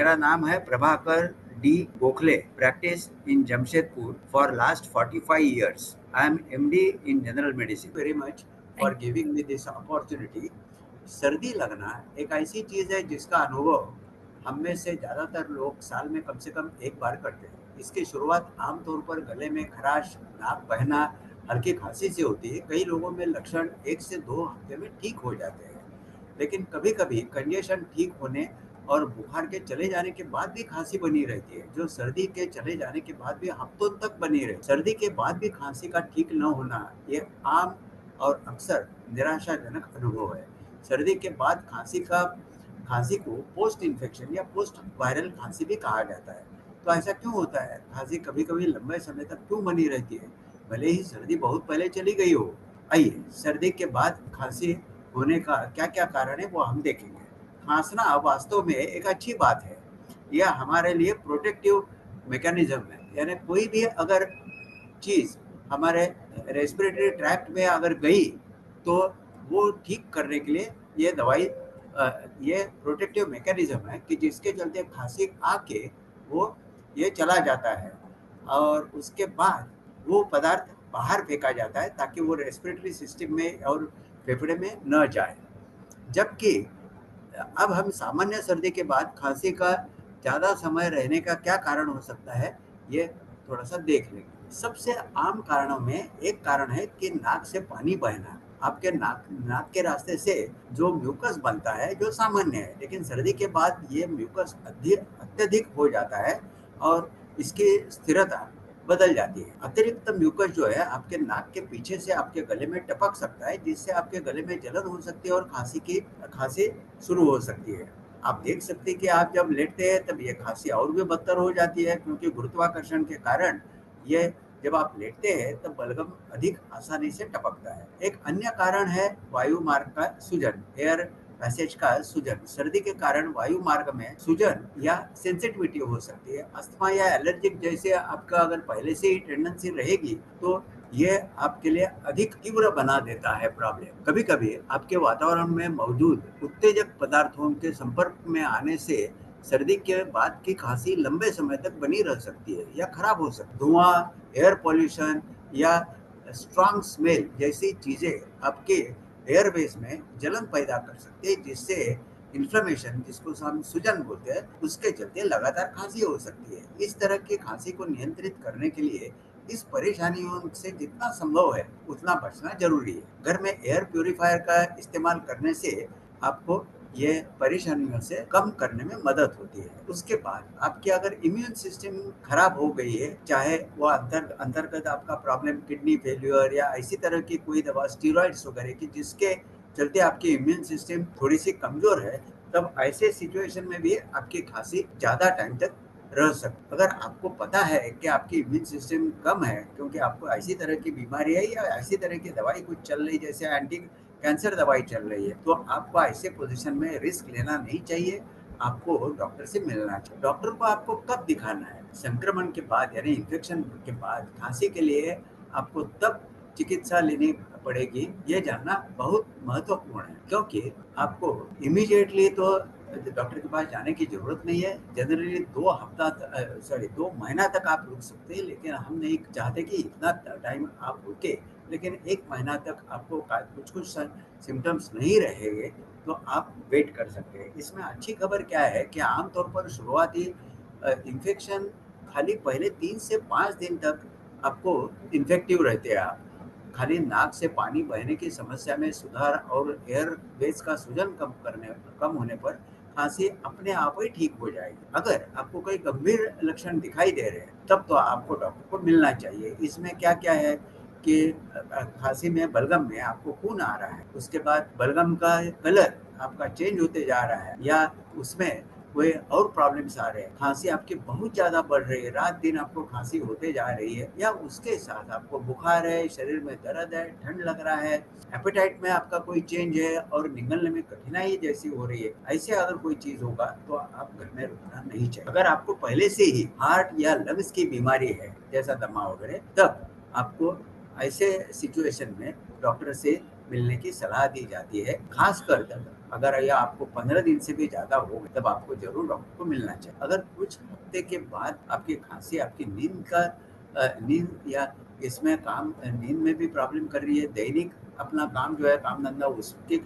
मेरा नाम है Prabhakar D Gokhale, practice in Jamshedpur for last 45 years. I am MD in General Medicine. Very much for thank giving me this opportunity. सर्दी लगना एक ऐसी चीज है जिसका अनुभव हम में से ज्यादातर लोग साल में कम से कम एक बार करते हैं। इसकी शुरुआत आमतौर पर गले में खराश, नाक बहना, हल्की खांसी से होती है। कई लोगों में लक्षण 1 से 2 हफ्ते में ठीक हो जाते हैं, लेकिन कभी-कभी कंडीशन ठीक होने और बुखार के चले जाने के बाद भी खांसी बनी रहती है, जो सर्दी के चले जाने के बाद भी हफ्तों तक बनी रहे। सर्दी के बाद भी खांसी का ठीक न होना ये आम और अक्सर निराशाजनक अनुभव है। सर्दी के बाद खांसी को पोस्ट इन्फेक्शन या पोस्ट वायरल खांसी भी कहा जाता है। तो ऐसा क्यों होता है? खांसी कभी-कभी लंबे समय तक क्यों बनी रहती है, भले ही सर्दी बहुत पहले चली गई हो? आइए, सर्दी के बाद खांसी होने का क्या-क्या कारण है वो हम देखेंगे। खांसना वास्तव में एक अच्छी बात है। यह हमारे लिए प्रोटेक्टिव मैकेनिज्म है। यानी कोई भी अगर चीज़ हमारे रेस्पिरेटरी ट्रैक्ट में अगर गई तो वो ठीक करने के लिए ये दवाई ये प्रोटेक्टिव मैकेनिज्म है कि जिसके चलते खांसी आके वो ये चला जाता है और उसके बाद वो पदार्थ बाहर फेंका जाता है ताकि वो रेस्पिरेटरी सिस्टम में और फेफड़े में न जाए। जबकि अब हम सामान्य सर्दी के बाद खांसी का ज़्यादा समय रहने का क्या कारण हो सकता है, ये थोड़ा-सा देख लेंगे। सबसे आम कारणों में एक कारण है कि नाक से पानी बहना। आपके नाक नाक के रास्ते से जो म्यूकस बनता है, जो सामान्य है, लेकिन सर्दी के बाद ये म्यूकस अत्यधिक हो जाता है और इसकी स्थिरता बदल जाती है। अतिरिक्त म्यूकस जो है आपके नाक के पीछे से आपके गले में टपक सकता है, जिससे आपके गले में जलन हो सकती है और खांसी शुरू हो सकती है। आप देख सकते हैं कि आप जब लेटते हैं तब ये खांसी और भी बदतर हो जाती है, क्योंकि गुरुत्वाकर्षण के कारण ये जब आप लेटते हैं तब बलगम अधिक आसानी से टपकता है। एक अन्य कारण है वायु मार्ग का सूजन, एयर पैसेज का सूजन। सर्दी के कारण वायु मार्ग में सूजन या सेंसिटिविटी हो सकती है। अस्थमा या एलर्जिक जैसे आपका अगर पहले से ही टेंडेंसी रहेगी तो ये आपके लिए अधिक तीव्र बना देता है प्रॉब्लम। कभी-कभी आपके वातावरण में मौजूद उत्तेजक पदार्थों के संपर्क में आने से सर्दी के बाद की खांसी लंबे समय तक बनी रह सकती है या खराब हो सकती है। धुआं, एयर पॉल्यूशन या स्ट्रॉन्ग स्मेल जैसी चीजें आपके एयरवेज में जलन पैदा कर सकती है, जिससे इन्फ्लेमेशन, जिसको हम सूजन बोलते हैं, उसके चलते लगातार खांसी हो सकती है। इस तरह की खांसी को नियंत्रित करने के लिए इस परेशानियों से जितना संभव है उतना बचना जरूरी है। घर में एयर प्यूरिफायर का इस्तेमाल करने से आपको ये परेशानियों से कम करने में मदद होती है। उसके बाद आपकी अगर इम्यून सिस्टम खराब हो गई है, चाहे वो अंतर्गत आपका प्रॉब्लम किडनी फेल्यूर या ऐसी तरह की कोई दवा स्टीरॉइड्स वगैरह की जिसके चलते आपकी इम्यून सिस्टम थोड़ी सी कमजोर है, तब ऐसे सिचुएशन में भी आपकी खांसी ज़्यादा टाइम तक रह सकती। अगर आपको पता है कि आपकी इम्यून सिस्टम कम है क्योंकि आपको ऐसी तरह की बीमारी है या ऐसी तरह की दवाई कुछ चल रही, जैसे एंटी कैंसर दवाई चल रही है, तो आपको ऐसे पोजीशन में रिस्क लेना नहीं चाहिए। आपको डॉक्टर से मिलना चाहिए। डॉक्टर को आपको कब दिखाना है? संक्रमण के बाद यानी इन्फेक्शन के बाद खांसी के लिए आपको तब चिकित्सा लेनी पड़ेगी, ये जानना बहुत महत्वपूर्ण है, क्योंकि आपको इमीडिएटली तो डॉक्टर के पास जाने की जरूरत नहीं है। जनरली 2 महीना तक आप रुक सकते हैं, लेकिन हम नहीं चाहते कि इतना टाइम आप रुके। लेकिन 1 महीना तक आपको कुछ सिम्टम्स नहीं रहेंगे तो आप वेट कर सकते हैं। इसमें अच्छी खबर क्या है कि आमतौर पर शुरुआती इन्फेक्शन खाली पहले 3 से 5 दिन तक आपको इन्फेक्टिव रहते हैं। आप खाली नाक से पानी बहने की समस्या में सुधार और एयरवेज का सूजन कम होने पर खांसी अपने आप ही ठीक हो जाएगी। अगर आपको कोई गंभीर लक्षण दिखाई दे रहे हैं तब तो आपको डॉक्टर को मिलना चाहिए। इसमें क्या-क्या है कि खांसी में बलगम में आपको खून आ रहा है, उसके बाद बलगम का कलर आपका चेंज होते जा रहा है या उसमें कोई और प्रॉब्लम्स आ रहे हैं, खांसी आपकी बहुत ज़्यादा बढ़ रही है, रात दिन आपको खांसी होते जा रही है, या उसके साथ आपको बुखार है, शरीर में दर्द है, ठंड लग रहा है, एपेटाइट में आपका कोई चेंज है और निगलने में कठिनाई जैसी हो रही है, ऐसे अगर कोई चीज होगा तो आप घर में रुकना नहीं चाहिए। अगर आपको पहले से ही हार्ट या लंग्स की बीमारी है जैसा दमा वगैरह, तब आपको ऐसे सिचुएशन में डॉक्टर से मिलने की सलाह दी जाती है। खासकर अगर यह आपको 15 दिन से भी ज़्यादा हो गए, तब आपको ज़रूर डॉक्टर को मिलना चाहिए। अगर कुछ हफ्ते के बाद आपकी खाँसी आपकी नींद या इसमें नींद में भी प्रॉब्लम कर रही है, दैनिक अपना काम जो है काम-धंधा उसकी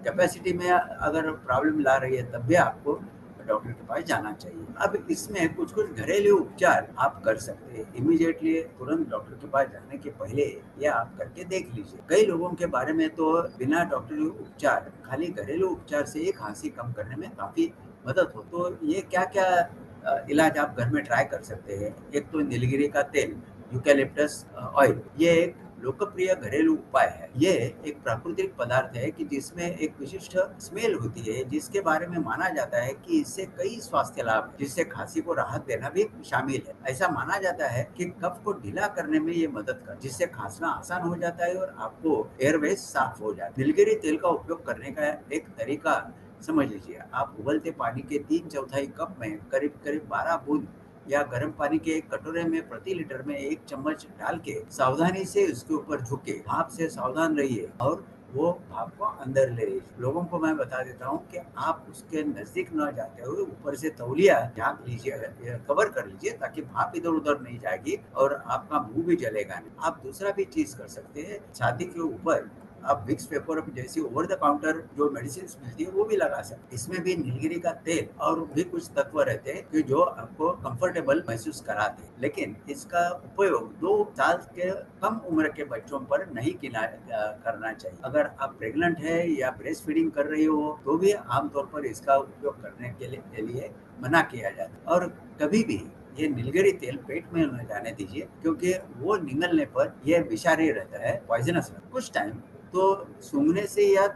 कैपेसिटी में अगर प्रॉब्लम ला रही है, तब भी आपको डॉक्टर के पास जाना चाहिए। अब इसमें कुछ-कुछ घरेलू उपचार आप कर सकते हैं। इमीडिएटली तुरंत डॉक्टर के पास जाने के पहले ये आप करके देख लीजिए। कई लोगों के बारे में तो बिना डॉक्टरी उपचार, खाली घरेलू उपचार से ही खाँसी कम करने में काफ़ी मदद हो। तो ये क्या-क्या इलाज आप घर में ट्राई कर सकते हैं। एक तो नीलगिरी का तेल, यूकैलिप्टस ऑयल, ये एक लोकप्रिय घरेलू उपाय है। ये एक प्राकृतिक पदार्थ है कि जिसमें एक विशिष्ट स्मेल होती है, जिसके बारे में माना जाता है कि इससे कई स्वास्थ्य लाभ हैं, जिससे खांसी को राहत देना भी शामिल है। ऐसा माना जाता है कि कफ को ढीला करने में ये मदद कर, जिससे खांसना आसान हो जाता है और आपको एयरवेज साफ हो जाता है। नीलगिरी तेल का उपयोग करने का एक तरीका समझ लीजिए। आप उबलते पानी के 3/4 कप में करीब-करीब 12 बूंद या गर्म पानी के एक कटोरे में प्रति लीटर में 1 चम्मच डाल के सावधानी से उसके ऊपर झुके भाप से सावधान रहिए और वो भाप को अंदर ले लीजिए। लोगों को मैं बता देता हूँ कि आप उसके नजदीक न जाते हुए ऊपर से तौलिया झाँक लीजिए, कवर कर लीजिए, ताकि भाप इधर-उधर नहीं जाएगी और आपका मुंह भी जलेगा नहीं। आप दूसरा भी चीज कर सकते हैं, छाती के ऊपर आप विक्स वेपोर जैसी ओवर द काउंटर जो मेडिसिन मिलती है वो भी लगा सकते हैं। इसमें भी नीलगिरी का तेल और भी कुछ तत्व रहते हैं कि जो आपको कंफर्टेबल महसूस कराते हैं। लेकिन इसका उपयोग 2 साल के कम उम्र के बच्चों पर नहीं करना चाहिए। अगर आप प्रेग्नेंट है या ब्रेस्ट फीडिंग कर रही हो तो भी आमतौर पर इसका उपयोग करने के लिए मना किया जाता है। और कभी भी ये नीलगिरी तेल पेट में न जाने दीजिए, क्योंकि वो निगलने पर यह विषारी रहता है, पॉइजनस रहता है। कुछ टाइम तो सूंघने से या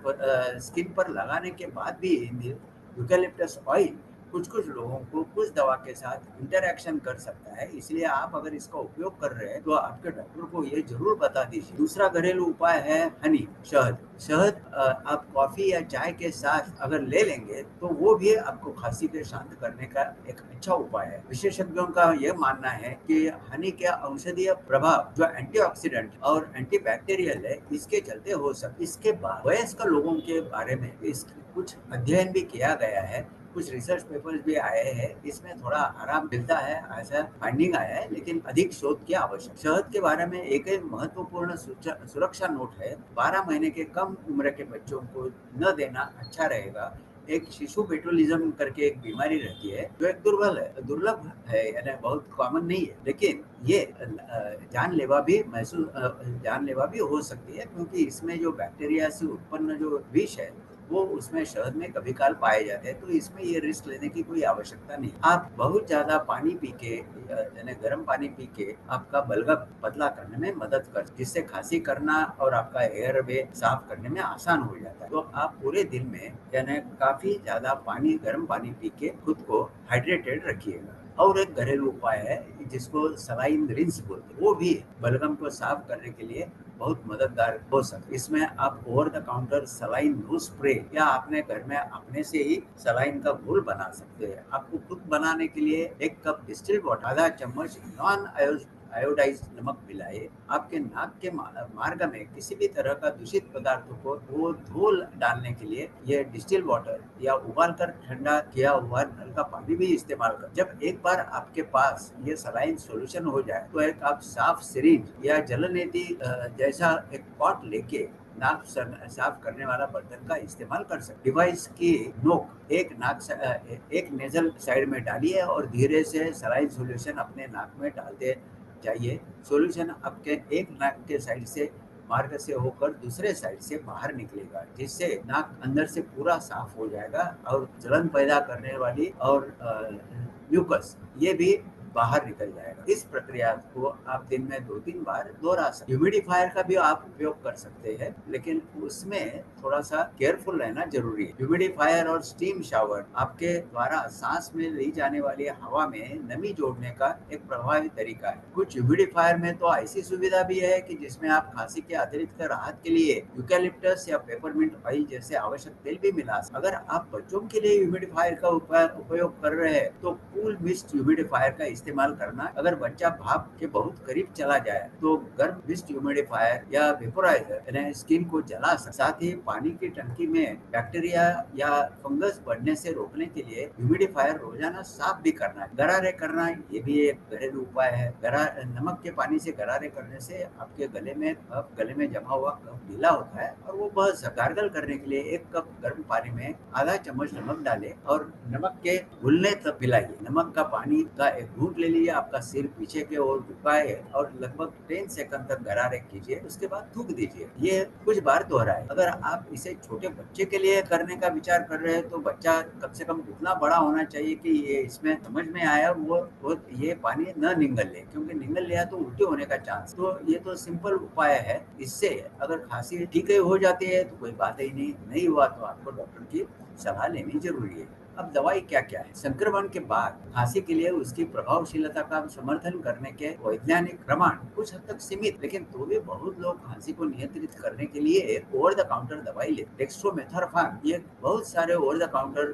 स्किन पर लगाने के बाद भी यूकैलिप्टस ऑयल कुछ-कुछ लोगों को कुछ दवा के साथ इंटरैक्शन कर सकता है। इसलिए आप अगर इसका उपयोग कर रहे हैं तो आपके डॉक्टर को ये ज़रूर बता दीजिए। दूसरा घरेलू उपाय है हनी, शहद। शहद आप कॉफ़ी या चाय के साथ अगर ले लेंगे तो वो भी आपको खाँसी को शांत करने का एक अच्छा उपाय है। विशेषज्ञों का यह मानना है कि हनी के औषधीय प्रभाव जो एंटीऑक्सीडेंट और एंटीबैक्टीरियल है, इसके चलते हो सकते। इसके बाद वयस्क लोगों के बारे में कुछ अध्ययन भी किया गया है, कुछ रिसर्च पेपर्स भी आए हैं। इसमें थोड़ा आराम मिलता है, ऐसा फाइंडिंग आया है, लेकिन अधिक शोध की आवश्यकता। शहद के बारे में एक महत्वपूर्ण सुरक्षा नोट है, 12 महीने के कम उम्र के बच्चों को न देना अच्छा रहेगा। एक शिशु बोटुलिज्म करके एक बीमारी रहती है जो एक दुर्लभ है, यानी बहुत कॉमन नहीं है, लेकिन ये जानलेवा भी हो सकती है, क्योंकि इसमें जो बैक्टीरिया से उत्पन्न जो विष है वो उसमें शहद में कभी काल पाए जाते हैं। तो इसमें ये रिस्क लेने की कोई आवश्यकता नहीं। आप बहुत ज्यादा पानी पी के यानी गर्म पानी पी के आपका बलगम पतला करने में मदद कर, जिससे खांसी करना और आपका एयरवे साफ करने में आसान हो जाता है। तो आप पूरे दिन में यानी काफी ज्यादा गर्म पानी पी के खुद को हाइड्रेटेड रखिएगा। और एक घरेलू उपाय है जिसको सलाइन रिंस बोलते हैं, वो भी बलगम को साफ करने के लिए बहुत मददगार हो सकती है। इसमें आप over the counter saline nose spray या अपने घर में अपने से ही सलाइन का घोल बना सकते हैं। आपको खुद बनाने के लिए 1 कप डिस्टिल्ड वाटर, आधा चम्मच नॉन आयोडाइज नमक मिलाए। आपके नाक के मार्ग में किसी भी तरह का दूषित पदार्थों को वो धूल डालने के लिए ये डिस्टिल वाटर या उबाल कर ठंडा किया हुआ नल का पानी भी इस्तेमाल कर। जब एक बार आपके पास ये सलाइन सॉल्यूशन हो जाए तो एक आप साफ सिरिंज या जलनेती जैसा एक पॉट लेके नाक साफ करने वाला बर्तन का इस्तेमाल कर सकते। डिवाइस की नोक एक नेजल साइड में डालिए और धीरे से सलाइन सॉल्यूशन अपने नाक में डालते जाइए। सॉल्यूशन आपके एक नाक के साइड से मार्ग से होकर दूसरे साइड से बाहर निकलेगा, जिससे नाक अंदर से पूरा साफ हो जाएगा और जलन पैदा करने वाली और म्यूकस ये भी बाहर निकल जाएगा। इस प्रक्रिया को आप दिन में 2-3 बार दोहरा सकते। ह्यूमिडिफायर का भी आप उपयोग कर सकते हैं, लेकिन उसमें थोड़ा सा केयरफुल रहना जरूरी है। ह्यूमिडिफायर और स्टीम शावर आपके द्वारा सांस में ली जाने वाली हवा में नमी जोड़ने का एक प्रभावी तरीका है। कुछ ह्यूमिडिफायर में तो ऐसी सुविधा भी है कि जिसमें आप खांसी के अतिरिक्त राहत के लिए यूकैलिप्टस या पेपरमिंट ऑयल जैसे आवश्यक तेल भी मिला सकते। अगर आप बच्चों के लिए ह्यूमिडिफायर का उपयोग कर रहे हैं तो कूल मिस्ट ह्यूमिडिफायर का इस्तेमाल करना। अगर बच्चा भाप के बहुत करीब चला जाए तो गर्म मिस्ट ह्यूमिडिफायर या वेपोराइजर यानी स्किन को जला सकता है। साथ ही पानी की टंकी में बैक्टीरिया या फंगस बढ़ने से रोकने के लिए ह्यूमिडिफायर रोजाना साफ भी करना है। गरारे करना ये भी एक घरेलू उपाय है। नमक के पानी से गरारे करने से आपके गले में जमा हुआ कफ गीला होता है और वो बस गार्गल करने के लिए 1 कप गर्म पानी में आधा चम्मच नमक डालें और नमक के घुलने तक पिलाइए। नमक का पानी का एक घूंट ले लीजिए, आपका सिर पीछे की ओर झुकाए और लगभग 10 सेकंड तक गरारे कीजिए, उसके बाद थूक दीजिए। ये कुछ बार दोहराए। अगर आप इसे छोटे बच्चे के लिए करने का विचार कर रहे हैं तो बच्चा कम से कम उतना बड़ा होना चाहिए कि ये इसमें समझ में आए और वो ये पानी न निगल ले, क्योंकि निगल लिया तो उल्टी होने का चांस। तो ये तो सिंपल उपाय है। इससे अगर खांसी ठीक हो जाती है तो कोई बात ही नहीं हुआ तो आपको डॉक्टर की सलाह लेनी जरूरी है। अब दवाई क्या-क्या है? संक्रमण के बाद खांसी के लिए उसकी प्रभावशीलता का समर्थन करने के वैज्ञानिक प्रमाण कुछ हद तक सीमित, लेकिन तो भी बहुत लोग खांसी को नियंत्रित करने के लिए एक ओवर द काउंटर दवाई लेते हैं। डेक्स्ट्रोमेथोर्फन ये बहुत सारे ओवर द काउंटर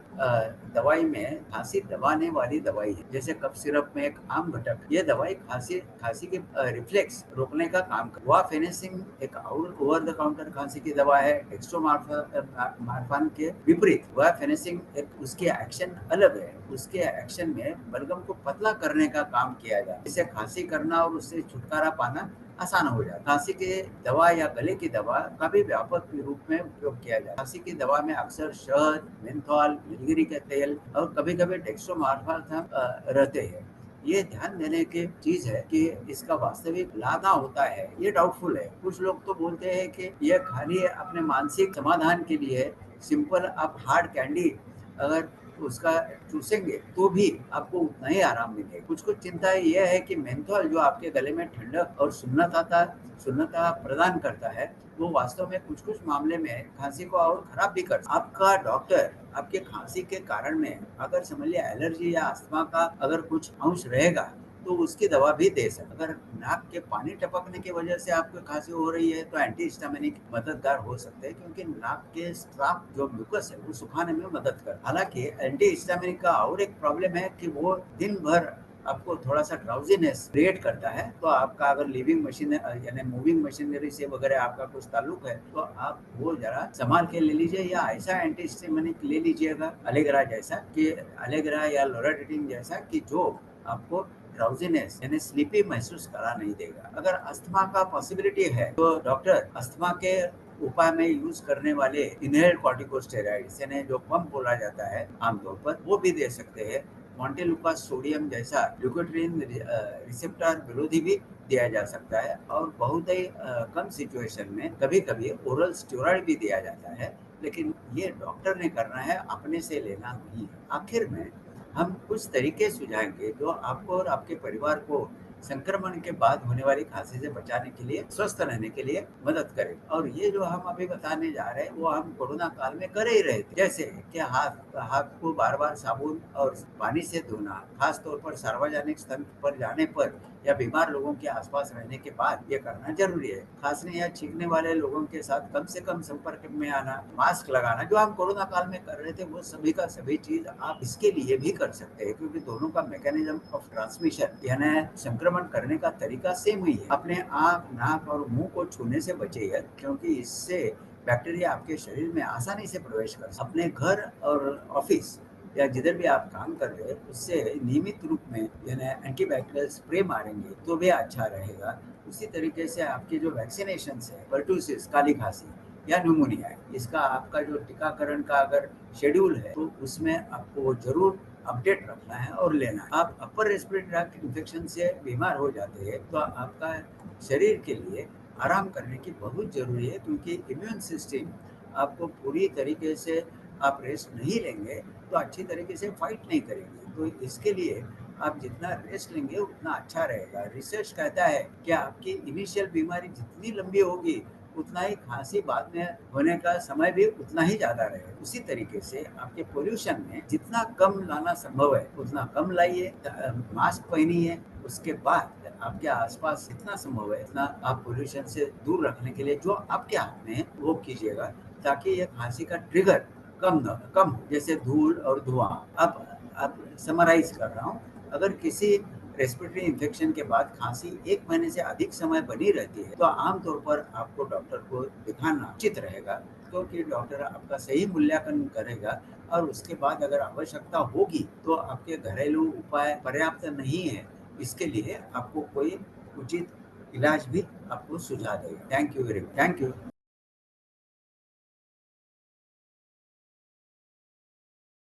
दवाई में खांसी दबाने वाली दवाई है। जैसे कफ सिरप में एक आम घटक, ये दवाई खांसी के रिफ्लेक्स रोकने का काम करती है। वाफेनेसिन एक और ओवर द काउंटर खांसी की दवा है। डेक्स्ट्रोमेथोर्फन के विपरीत वाफेनेसिन एक उसके एक्शन अलग है। उसके एक्शन में बलगम को पतला करने का काम किया जाता है, जिससे खांसी करना और उससे छुटकारा पाना आसान हो जाता है। खांसी के दवा या गले की दवा का भी व्यापक रूप में उपयोग किया जाता है। खांसी की दवा में अक्सर शहद, मेंथॉल, नीलगिरी के तेल और कभी-कभी डेक्स्ट्रोमेथोर्फन रहते हैं। ये ध्यान देने की चीज है कि इसका वास्तविक लाभ ना होता है, ये डाउटफुल है। कुछ लोग तो बोलते हैं कि यह खाली अपने मानसिक समाधान के लिए। सिंपल आप हार्ड कैंडी अगर उसका चूसेंगे तो भी आपको उतना ही आराम मिलेगा। कुछ चिंताएं यह है कि मेंथॉल जो आपके गले में ठंडक और सुन्नता प्रदान करता है, वो वास्तव में कुछ मामले में खांसी को और खराब भी कर सकता है। आपका डॉक्टर आपके खांसी के कारण में अगर समझ लिया एलर्जी या अस्थमा का अगर कुछ अंश रहेगा तो उसकी दवा भी दे सकते। अगर नाक के पानी टपकने की वजह से आपको खांसी हो रही है तो एंटीहिस्टामिनिक मददगार हो सकते हैं, क्योंकि नाक के स्ट्राप जो म्यूकस है वो सुखाने में मदद करता है। हालांकि एंटीहिस्टामिनिक का और एक प्रॉब्लम है कि वो दिन भर आपको थोड़ा सा ड्राउजीनेस क्रिएट करता है। तो आपका अगर लिविंग मशीन यानी मूविंग मशीनरी से वगैरह आपका कुछ ताल्लुक है तो आप वो जरा संभाल के ले लीजिए, या ऐसा एंटीहिस्टामिनिक ले लीजिएगा अलेग्रा या लोराटिन जैसा कि जो आपको ड्राउजीनेस यानी स्लीपी महसूस करा नहीं देगा। अगर अस्थमा का पॉसिबिलिटी है तो डॉक्टर अस्थमा के उपाय में यूज करने वाले इनहेल्ड कॉर्टिकोस्टेरॉइड्स यानी जो पंप बोला जाता है आमतौर पर, वो भी दे सकते हैं। मॉन्टेलुकास सोडियम जैसा ल्यूकोट्रीन रिसेप्टर विरोधी भी दिया जा सकता है, और बहुत ही कम सिचुएशन में कभी-कभी ओरल स्टेरॉइड भी दिया जाता है, लेकिन ये डॉक्टर ने करना है, अपने से लेना नहीं है। आखिर में हम कुछ तरीके सुझाएंगे जो आपको और आपके परिवार को संक्रमण के बाद होने वाली खांसी से बचाने के लिए, स्वस्थ रहने के लिए मदद करें। और ये जो हम अभी बताने जा रहे हैं वो हम कोरोना काल में कर ही रहे थे। जैसे कि हाथ को बार-बार साबुन और पानी से धोना, खास तौर पर सार्वजनिक स्थल पर जाने पर या बीमार लोगों के आसपास रहने के बाद ये करना जरूरी है। खांसने या छींकने वाले लोगों के साथ कम से कम संपर्क में आना, मास्क लगाना, जो हम कोरोना काल में कर रहे थे वो सभी का सभी चीज आप इसके लिए भी कर सकते हैं, क्योंकि दोनों का मैकेनिज्म ऑफ ट्रांसमिशन यानी संक्रमण करने का तरीका सेम ही है। अपने आंख, नाक और मुंह को छूने से बचिए, क्योंकि इससे बैक्टीरिया आपके शरीर में आसानी से प्रवेश कर सकते हैं। अपने घर और ऑफिस या जिधर भी आप काम कर रहे हैं उससे नियमित रूप में यानी एंटीबैक्टीरियल स्प्रे मारेंगे तो भी अच्छा रहेगा। उसी तरीके से आपके जो वैक्सीनेशन है, पर्टूसिस काली खांसी या न्यूमोनिया है, इसका आपका जो टीकाकरण का अगर शेड्यूल है तो उसमें आपको जरूर अपडेट रखना है और लेना है। आप अपर रेस्पिरेटरी ट्रैक्ट इन्फेक्शन से बीमार हो जाते हैं तो आपका शरीर के लिए आराम करने की बहुत जरूरी है, क्योंकि इम्यून सिस्टम आपको पूरी तरीके से आप रेस्ट नहीं लेंगे तो अच्छी तरीके से फाइट नहीं करेंगे। तो इसके लिए आप जितना रेस्ट लेंगे उतना अच्छा रहेगा। रिसर्च कहता है कि आपकी इनिशियल बीमारी जितनी लंबी होगी उतना ही खांसी बाद में होने का समय भी उतना ही ज़्यादा रहेगा। उसी तरीके से आपके पोल्यूशन में जितना कम लाना संभव है उतना कम लाइए, मास्क पहनिए। उसके बाद आपके आसपास जितना संभव है उतना आप पोल्यूशन से दूर रखने के लिए जो आपके हाथ में है वो कीजिएगा, ताकि ये खांसी का ट्रिगर कम हो, जैसे धूल और धुआं। अब समराइज कर रहा हूँ, अगर किसी रेस्पिरेटरी इन्फेक्शन के बाद खांसी 1 महीने से अधिक समय बनी रहती है, तो आमतौर पर आपको डॉक्टर को दिखाना उचित रहेगा, क्योंकि डॉक्टर आपका सही मूल्यांकन करेगा और उसके बाद अगर आवश्यकता होगी, तो आपके घरेलू उपाय पर्याप्त नहीं है, इसके लिए आपको कोई उचित इलाज भी आपको सुझा देगा। Thank you very much. Thank you.